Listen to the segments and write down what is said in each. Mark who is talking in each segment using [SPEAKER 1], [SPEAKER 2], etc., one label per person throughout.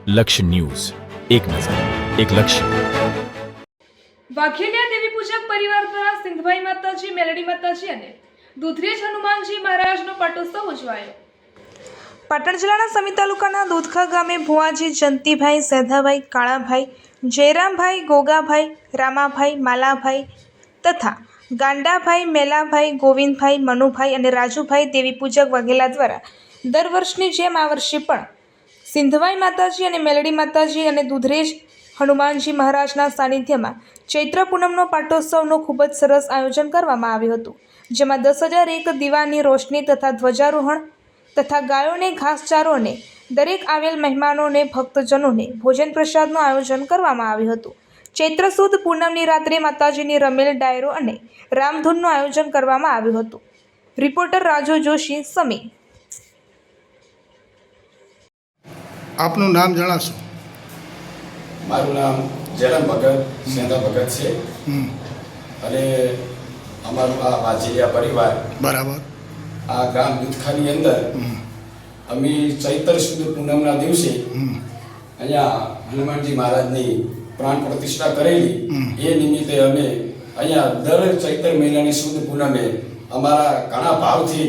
[SPEAKER 1] લક્ષ્ય ન્યૂઝ, એક નજર, એક લક્ષ્ય.
[SPEAKER 2] વાઘેલિયા દેવી પૂજક પરિવાર દ્વારા સિંધભાઈ માતાજી, મેલડી માતાજી અને દુધરેજ હનુમાનજી મહારાજનો પાટોત્સવ ઉજવાયો. પાટણ જિલ્લાના સમી તાલુકાના દૂધખા ગામે ભુવાજી જંતીભાઈ, સેધાભાઈ, કાળાભાઈ, જયરામભાઈ, ગોગાભાઈ, રામાભાઈ, માલાભાઈ તથા ગાંડાભાઈ, મેલાભાઈ, ગોવિંદભાઈ, મનુભાઈ અને રાજુભાઈ દેવી પૂજક વાઘેલા દ્વારા દર વર્ષની જેમ આ વર્ષે પણ સિંધભાઈ માતાજી અને મેલડી માતાજી અને દુધરેજ હનુમાનજી મહારાજના સાનિધ્યમાં ચૈત્ર પૂનમનો પાટોત્સવનું ખૂબ જ સરસ આયોજન કરવામાં આવ્યું હતું, જેમાં 10,001 દીવાની રોશની તથા ધ્વજારોહણ તથા ગાયોને ઘાસચારો અને દરેક આવેલ મહેમાનોને, ભક્તજનોને ભોજન પ્રસાદનું આયોજન કરવામાં આવ્યું હતું. ચૈત્ર સુદ પૂનમની રાત્રે માતાજીની રમેલ, ડાયરો અને રામધૂનનું આયોજન કરવામાં આવ્યું હતું. રિપોર્ટર રાજુ જોશી, સમી.
[SPEAKER 3] આપનું નામ જણાવશો?
[SPEAKER 4] મારું નામ જયરામ ભગત, સેંધા ભગત છે અને અમારું આ વાઘેલિયા પરિવાર
[SPEAKER 3] બરાબર.
[SPEAKER 4] આ ગામ દૂધખાની અંદર અમે ચૈત્ર સુદ પૂનમના દિવસે અહીંયા હનુમાનજી મહારાજની પ્રાણ પ્રતિષ્ઠા કરેલી. એ નિમિત્તે અમે અહીંયા દર ચૈત્ર મહિનાની સુદ પૂનમે અમારા ઘણા ભાવથી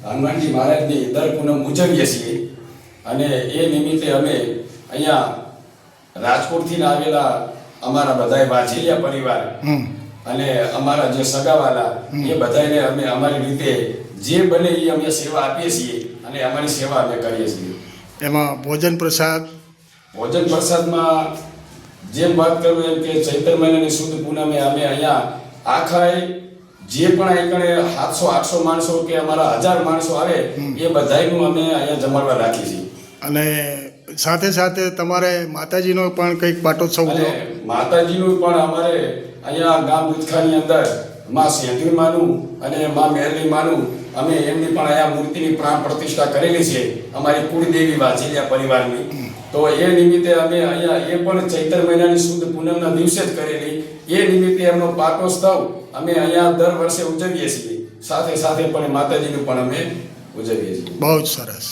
[SPEAKER 4] હનુમાનજી મહારાજની દર પૂનમ ઉજવીએ છીએ અને એ નિમિત્તે અમે અહીંયા રાજકોટથી આવેલા અમારા બધા વાઘેલિયા પરિવાર અને અમારા જે સગાવાલા એ બધાને અમે અમારી રીતે જે બને એ અમે સેવા આપીએ છીએ અને અમારી સેવા અમે કરીએ છીએ.
[SPEAKER 3] એમાં ભોજન પ્રસાદમાં જેમ વાત કરું એમ કે ચૈત્ર મહિનાની સુદ પૂનમે અમે અહીંયા આખા જે પણ એકણે 700-800 માણસો કે અમારા 1000 માણસો આવે એ બધાયનું અમે અહીંયા જમાડવા રાખીએ છીએ. અને સાથે સાથે તમારે માતાજીનો પણ કંઈક પાટોત્સવ
[SPEAKER 4] અને માતાજીનું પણ અમારે અહીંયા ગામ દૂધખાની અંદર માં સેંધીમાનું અને માં મેરલીમાનું અમે એમની પણ અહીંયા મૂર્તિની પ્રાણ પ્રતિષ્ઠા કરેલી છે, અમારી કુળદેવી વાઘેલિયા પરિવારની. તો એ નિમિત્તે અમે અહીંયા એ પણ ચૈત્ર મહિનાની સુદ પૂનમના દિવસે જ કરેલી. એ નિમિત્તે એમનો પાટોત્સવ અમે અહીંયા દર વર્ષે ઉજવીએ છીએ. સાથે સાથે પણ માતાજીનું પણ અમે ઉજવીએ છીએ.
[SPEAKER 3] બહુ જ સરસ.